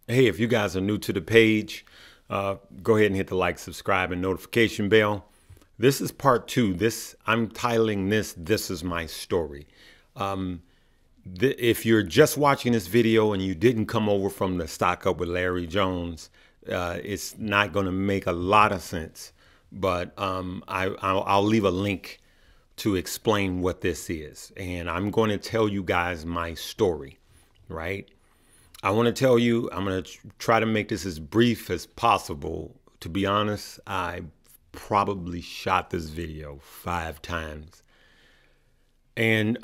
Hey, if you guys are new to the page, go ahead and hit the like, subscribe, and notification bell. This is part two. I'm titling this is my story. If you're just watching this video and you didn't come over from the Stock Up with Larry Jones, it's not going to make a lot of sense. But I'll leave a link to explain what this is. And I'm going to tell you guys my story, right? I want to tell you, I'm going to try to make this as brief as possible. To be honest, I probably shot this video 5 times. And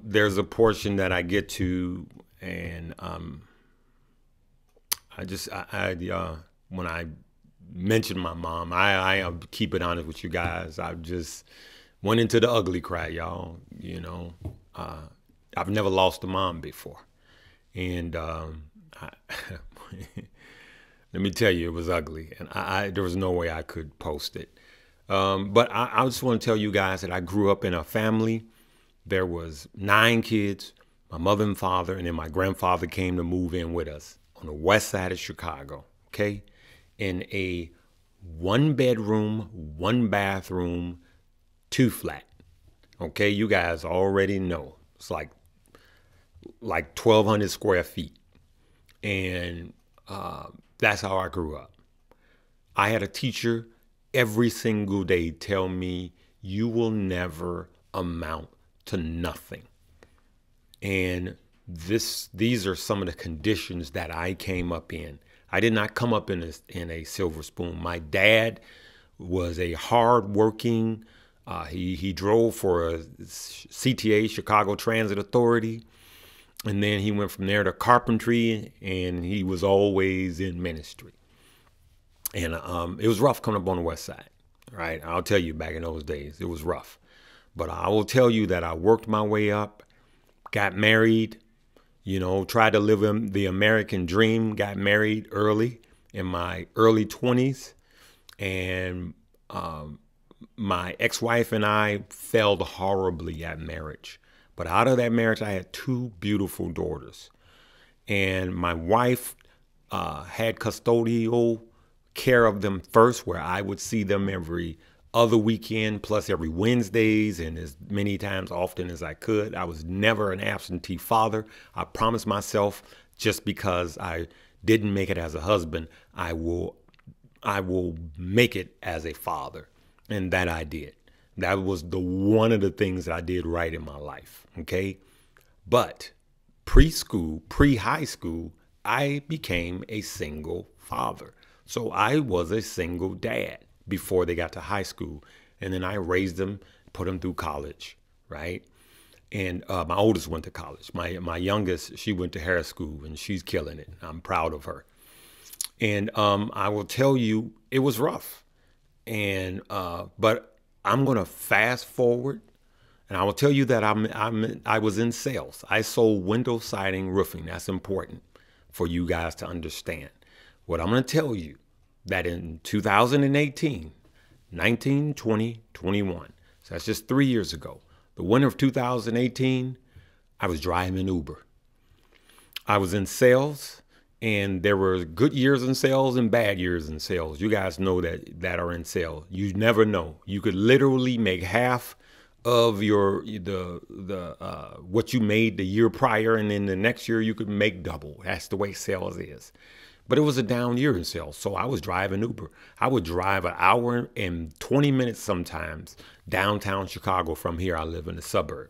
there's a portion that I get to, and when I mention my mom, I keep it honest with you guys. I just went into the ugly cry, y'all. I've never lost a mom before. And let me tell you, it was ugly, and there was no way I could post it. But I just want to tell you guys that I grew up in a family. There was 9 kids, my mother and father, and then my grandfather came to move in with us on the west side of Chicago, okay? In a 1-bedroom, 1-bathroom, 2-flat. Okay, you guys already know. It's like 1,200 square feet. And that's how I grew up. I had a teacher every single day tell me, you will never amount to nothing. And these are some of the conditions that I came up in. I did not come up in a silver spoon. My dad was a hard-working, he drove for a CTA, Chicago Transit Authority. And then he went from there to carpentry, and he was always in ministry. And it was rough coming up on the west side, right? I'll tell you, back in those days, it was rough. But I will tell you that I worked my way up, got married, tried to live the American dream, got married early in my early 20s. And my ex-wife and I failed horribly at marriage. But out of that marriage, I had 2 beautiful daughters. And my wife had custodial care of them first, where I would see them every other weekend, plus every Wednesdays, and as many times often as I could. I was never an absentee father. I promised myself, just because I didn't make it as a husband, I will make it as a father. And that I did. That was one of the things that I did right in my life, okay? But preschool, pre-high school, I became a single father. So I was a single dad before they got to high school. And then I raised them, put them through college, right? And my oldest went to college. My youngest, she went to Harris School, and she's killing it. I'm proud of her. And I will tell you, it was rough. And but I'm going to fast forward, and I will tell you that I was in sales. I sold window siding roofing. That's important for you guys to understand. What I'm going to tell you, that in 2018, 19, 20, 21, so that's just 3 years ago, the winter of 2018, I was driving Uber. I was in sales. And there were good years in sales and bad years in sales. You guys know that are in sales. You never know. You could literally make half of what you made the year prior, and then the next year you could make double. That's the way sales is. But it was a down year in sales, so I was driving Uber. I would drive an hour and 20 minutes sometimes downtown Chicago from here. I live in a suburb,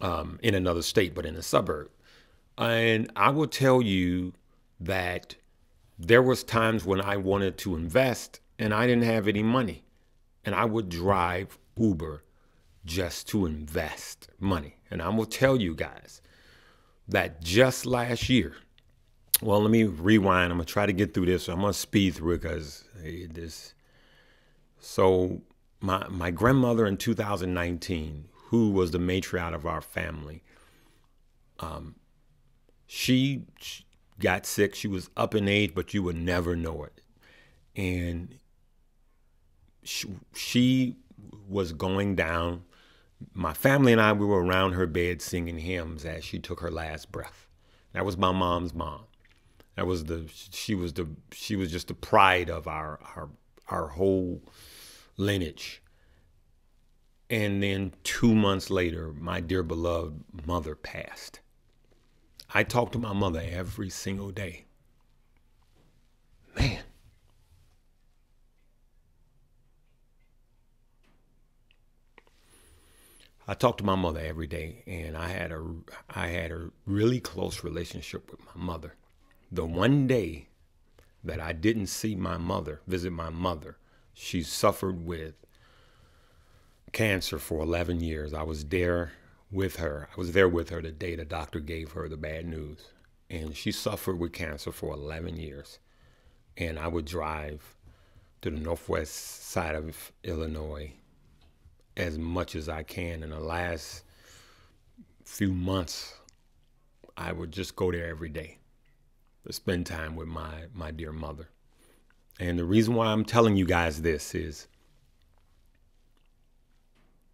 in another state, but in a suburb. And I will tell you that there was times when I wanted to invest and I didn't have any money. And I would drive Uber just to invest money. And I'm going to tell you guys that just last year, well, let me rewind. I'm going to try to get through this. I'm going to speed through it because So my grandmother in 2019, who was the matriarch of our family, she got sick. She was up in age, but you would never know it. And she was going down. My family and I, we were around her bed singing hymns as she took her last breath. That was my mom's mom. That was she was just the pride of our whole lineage. And then 2 months later, my dear beloved mother passed. I talk to my mother every single day. Man. I talk to my mother every day, and I had a really close relationship with my mother. The one day that I didn't see my mother, visit my mother, she suffered with cancer for 11 years. I was there with her. I was there with her the day the doctor gave her the bad news. And she suffered with cancer for 11 years. And I would drive to the northwest side of Illinois as much as I can. In the last few months, I would just go there every day to spend time with my dear mother. And the reason why I'm telling you guys this is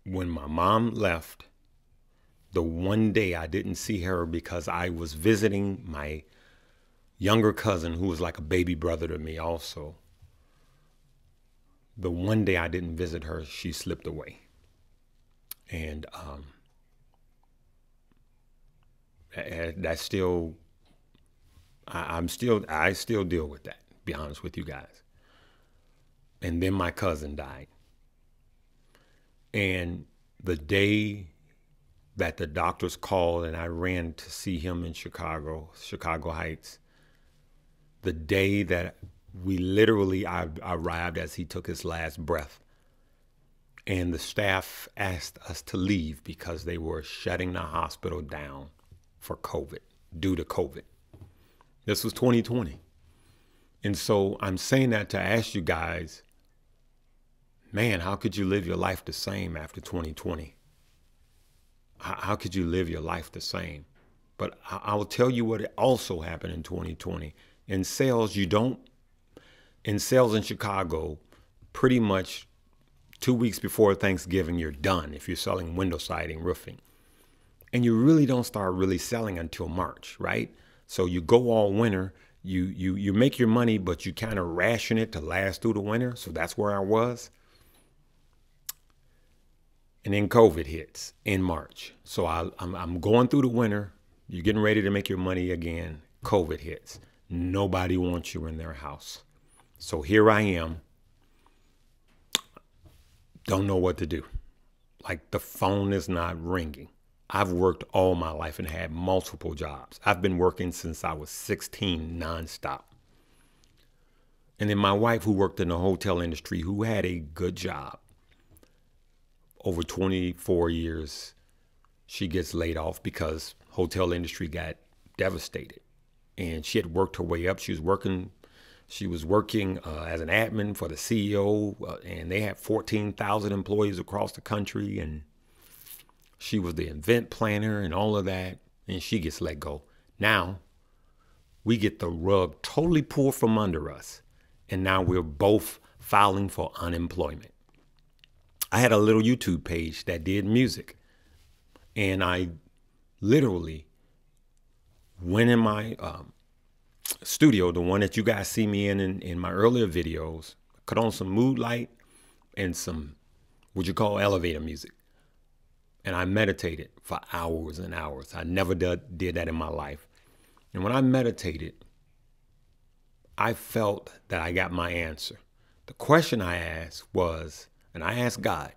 when my mom left, the one day I didn't see her because I was visiting my younger cousin who was like a baby brother to me also. The one day I didn't visit her, she slipped away. And that's still, I still deal with that, to be honest with you guys. And then my cousin died. And the day that the doctors called and I ran to see him in Chicago Heights, the day that I arrived as he took his last breath, and the staff asked us to leave because they were shutting the hospital down for COVID, due to COVID. This was 2020. And so I'm saying that to ask you guys, man, how could you live your life the same after 2020? How could you live your life the same? But I will tell you what also happened in 2020. In sales, in Chicago, pretty much 2 weeks before Thanksgiving, you're done if you're selling window siding, roofing. And you really don't start really selling until March, right? So you go all winter, you make your money, but you kind of ration it to last through the winter. So that's where I was. And then COVID hits in March. So I'm going through the winter. You're getting ready to make your money again. COVID hits. Nobody wants you in their house. So here I am. Don't know what to do. Like the phone is not ringing. I've worked all my life and had multiple jobs. I've been working since I was 16 nonstop. And then my wife, who worked in the hotel industry, who had a good job, over 24 years, she gets laid off because hotel industry got devastated. And she had worked her way up. She was working as an admin for the CEO, and they had 14,000 employees across the country. And she was the event planner and all of that. And she gets let go. Now we get the rug totally pulled from under us. And now we're both filing for unemployment. I had a little YouTube page that did music, and I literally went in my studio, the one that you guys see me in my earlier videos, cut on some mood light and some what you call elevator music, and I meditated for hours and hours. I never did that in my life. And when I meditated, I felt that I got my answer. The question I asked was, and I asked God,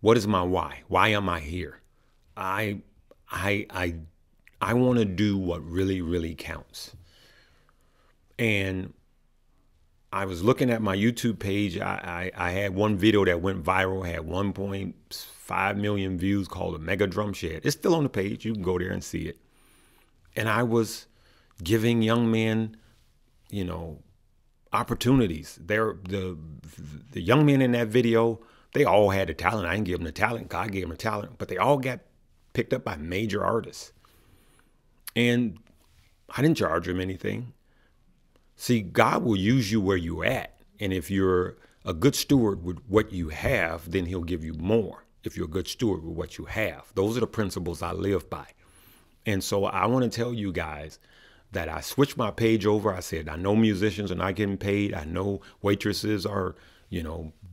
what is my why? Why am I here? I want to do what really, really counts. And I was looking at my YouTube page. I had one video that went viral, had 1.5 million views, called a Mega Drum Shed. It's still on the page. You can go there and see it. And I was giving young men, opportunities. The young men in that video, they all had the talent. I didn't give them the talent. God gave them the talent. But they all got picked up by major artists. And I didn't charge them anything. See, God will use you where you're at. And if you're a good steward with what you have, then he'll give you more. If you're a good steward with what you have. Those are the principles I live by. And so I want to tell you guys that I switched my page over. I said, I know musicians are not getting paid. I know waitresses are,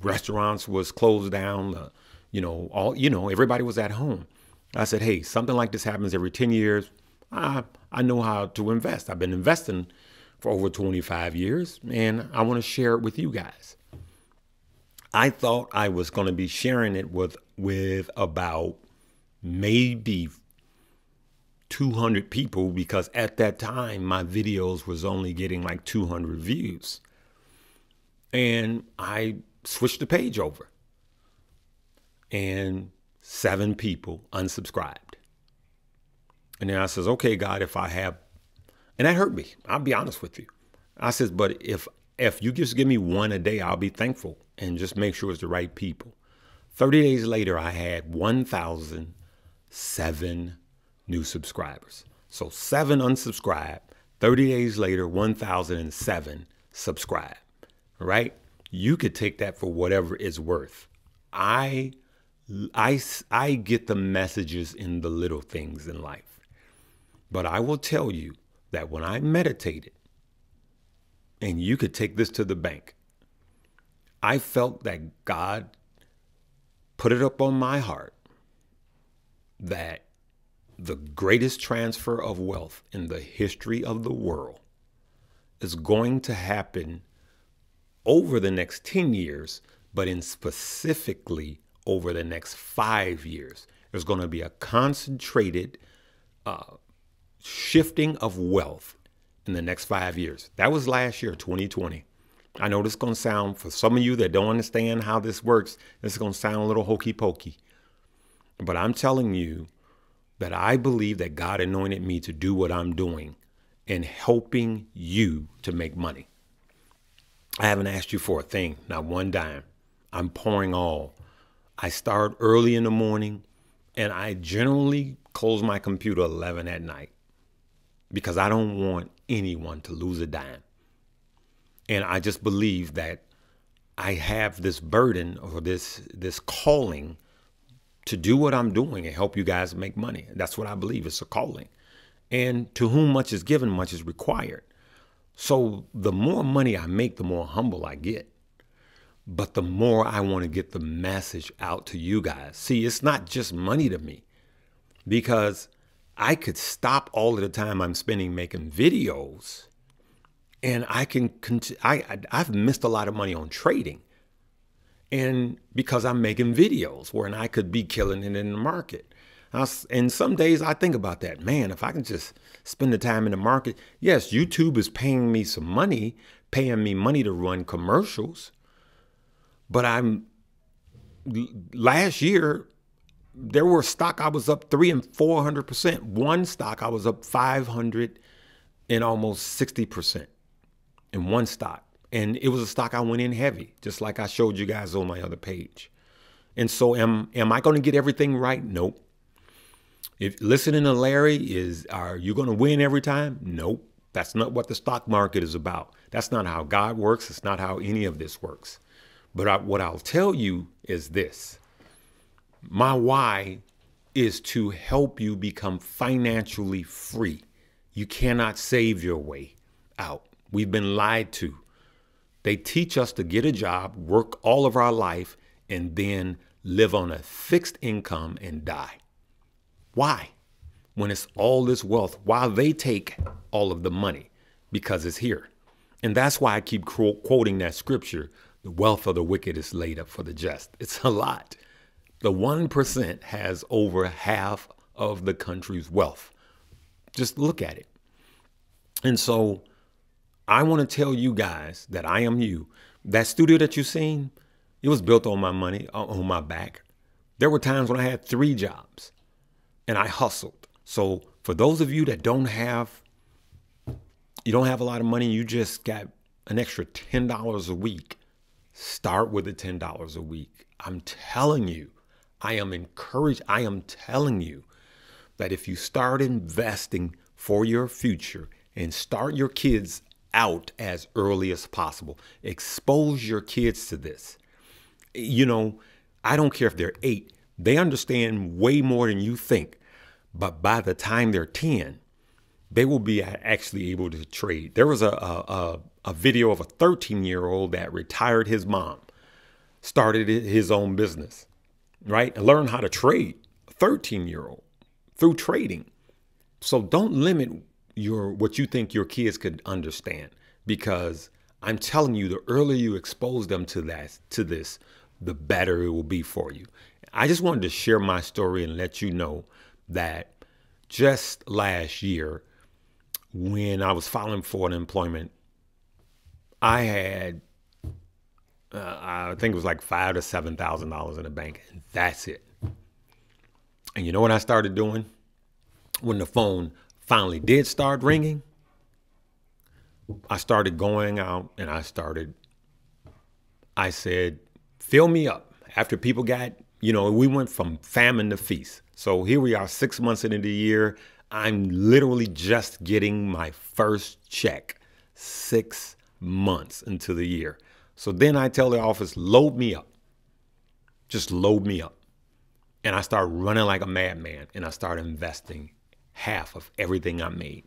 restaurants was closed down. Everybody was at home. I said, hey, something like this happens every 10 years. I know how to invest. I've been investing for over 25 years, and I want to share it with you guys. I thought I was going to be sharing it with about maybe 200 people, because at that time my videos was only getting like 200 views. And I switched the page over, and 7 people unsubscribed. And then I says, okay, God, if I have, and that hurt me. I'll be honest with you. I says, but if you just give me one a day, I'll be thankful, and just make sure it's the right people. 30 days later, I had 1,007 new subscribers. So 7 unsubscribed. 30 days later, 1,007 subscribed. Right? You could take that for whatever it's worth. I get the messages in the little things in life. But I will tell you that when I meditated, and you could take this to the bank, I felt that God put it up on my heart that the greatest transfer of wealth in the history of the world is going to happen over the next 10 years, but in specifically over the next 5 years. There's going to be a concentrated shifting of wealth in the next 5 years. That was last year, 2020. I know this is going to sound, for some of you that don't understand how this works, this is going to sound a little hokey pokey. But I'm telling you that I believe that God anointed me to do what I'm doing and helping you to make money. I haven't asked you for a thing, not one dime. I'm pouring all. I start early in the morning, and I generally close my computer 11 at night, because I don't want anyone to lose a dime. And I just believe that I have this burden, or this calling to do what I'm doing and help you guys make money. That's what I believe. It's a calling. And to whom much is given, much is required. So the more money I make, the more humble I get. But the more I want to get the message out to you guys. See, it's not just money to me, because I could stop all of the time I'm spending making videos, and I've missed a lot of money on trading, and because I'm making videos where I could be killing it in the market. And some days I think about that. Man, if I can just spend the time in the market. Yes, YouTube is paying me some money, paying me money to run commercials. But last year, there were stock I was up 300% and 400%. One stock I was up 500 and almost 60% in one stock. And it was a stock I went in heavy, just like I showed you guys on my other page. And so am I going to get everything right? Nope. If listening to Larry are you going to win every time? Nope. That's not what the stock market is about. That's not how God works. It's not how any of this works. But what I'll tell you is this. My why is to help you become financially free. You cannot save your way out. We've been lied to. They teach us to get a job, work all of our life, and then live on a fixed income and die. Why? When it's all this wealth, while they take all of the money, because it's here. And that's why I keep quoting that scripture, the wealth of the wicked is laid up for the just. It's a lot. The 1% has over half of the country's wealth. Just look at it. And so I want to tell you guys that I am you. That studio that you've seen, it was built on my money, on my back. There were times when I had 3 jobs and I hustled. So for those of you that you don't have a lot of money, you just got an extra $10 a week, start with the $10 a week. I'm telling you, I am encouraged. I am telling you that if you start investing for your future and start your kids out as early as possible, expose your kids to this. I don't care if they're 8, they understand way more than you think. But by the time they're 10, they will be actually able to trade. There was a video of a 13-year-old that retired his mom, started his own business, right? And learned how to trade, a 13-year-old, through trading. So don't limit what you think your kids could understand, because I'm telling you, the earlier you expose them to this, the better it will be for you. I just wanted to share my story and let you know that just last year, when I was filing for unemployment, I had, I think it was like $5,000 to $7,000 in the bank, and that's it. And you know what I started doing when the phone finally did start ringing? I started going out and I said, fill me up. After people got, we went from famine to feast. So here we are 6 months into the year. I'm literally just getting my first check 6 months into the year. So then I tell the office, load me up. Just load me up. And I start running like a madman, and I start investing half of everything I made.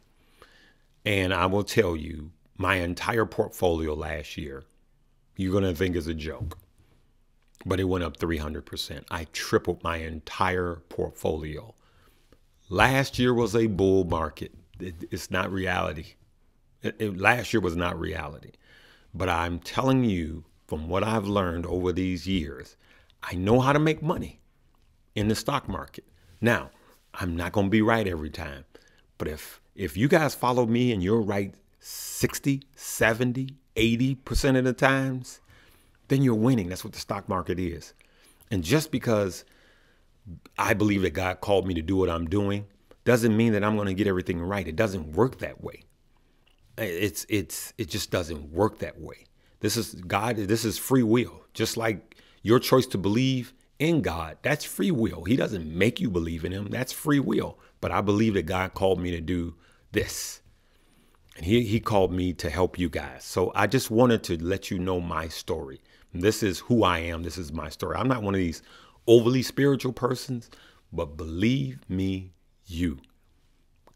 And I will tell you, my entire portfolio last year, you're going to think is a joke, but it went up 300%. I tripled my entire portfolio. Last year was a bull market. It's not reality. Last year was not reality. But I'm telling you, from what I've learned over these years, I know how to make money in the stock market. Now, I'm not going to be right every time. But if you guys follow me and you're right 60, 70, 80% of the times, then you're winning. That's what the stock market is. And just because I believe that God called me to do what I'm doing doesn't mean that I'm going to get everything right. It doesn't work that way. It just doesn't work that way. This is God. This is free will. Just like your choice to believe in God, that's free will. He doesn't make you believe in him. That's free will. But I believe that God called me to do this. And he called me to help you guys. So I just wanted to let you know my story. This is who I am. This is my story. I'm not one of these overly spiritual persons, but believe me,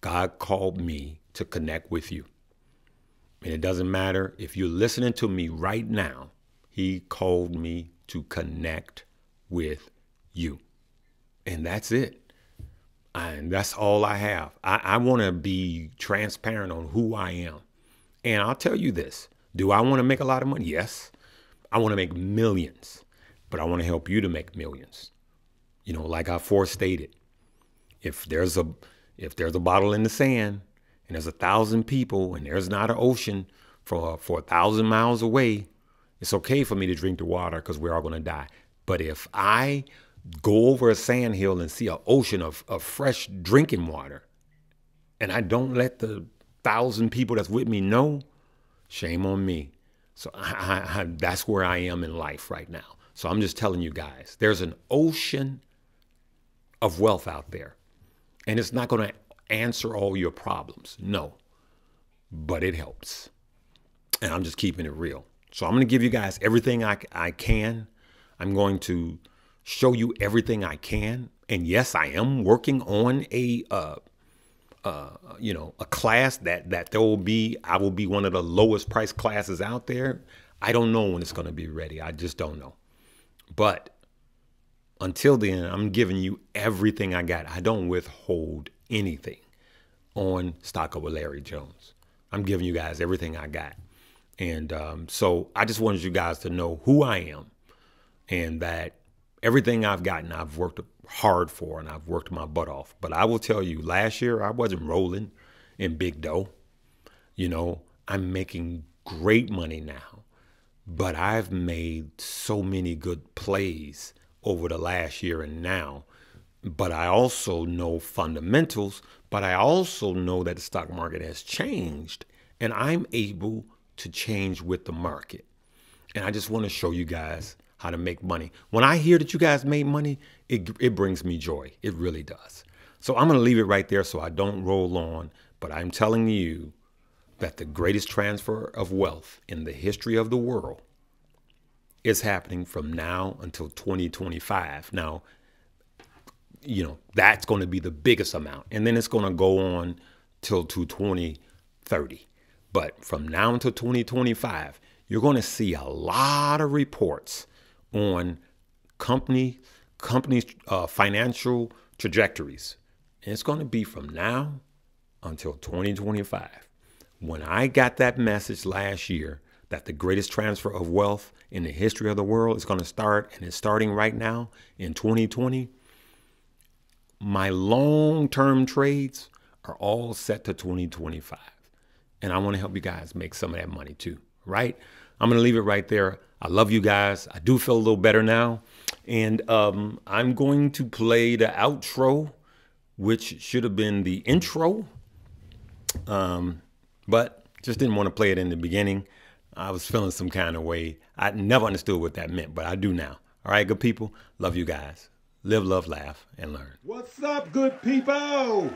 God called me to connect with you. And it doesn't matter if you're listening to me right now. He called me to connect with you. And that's it. And that's all I have. I want to be transparent on who I am. And I'll tell you this. Do I want to make a lot of money? Yes. I want to make millions. But I want to help you to make millions. Like I forestated, if there's a bottle in the sand and there's 1,000 people and there's not an ocean for 1,000 miles away, it's okay for me to drink the water because we're all going to die. But if I go over a sand hill and see an ocean of fresh drinking water, and I don't let the 1,000 people that's with me know, shame on me. So that's where I am in life right now. So I'm just telling you guys, there's an ocean of wealth out there, and it's not going to answer all your problems. No, but it helps. And I'm just keeping it real. So I'm going to give you guys everything I can. I'm going to show you everything I can. And yes, I am working on a class that I will be one of the lowest price classes out there. I don't know when it's going to be ready. I just don't know. But until then, I'm giving you everything I got. I don't withhold anything on Stock Up with Larry Jones. I'm giving you guys everything I got. And so I just wanted you guys to know who I am, and that everything I've gotten, I've worked hard for, and I've worked my butt off. But I will tell you, last year, I wasn't rolling in big dough. I'm making great money now, but I've made so many good plays over the last year and now. But I also know fundamentals, but I also know that the stock market has changed, and I'm able to change with the market. And I just want to show you guys how to make money. When I hear that you guys made money, it brings me joy. It really does. So I'm going to leave it right there so I don't roll on. But I'm telling you that the greatest transfer of wealth in the history of the world is happening from now until 2025. Now, that's going to be the biggest amount. And then it's going to go on till to 2030. But from now until 2025, you're going to see a lot of reports on companies' financial trajectories. And it's going to be from now until 2025. When I got that message last year that the greatest transfer of wealth in the history of the world is going to start, and it's starting right now in 2020, my long-term trades are all set to 2025. And I want to help you guys make some of that money too, right? I'm going to leave it right there. I love you guys. I do feel a little better now. And I'm going to play the outro, which should have been the intro. But just didn't want to play it in the beginning. I was feeling some kind of way. I never understood what that meant, but I do now. All right, good people. Love you guys. Live, love, laugh, and learn. What's up, good people?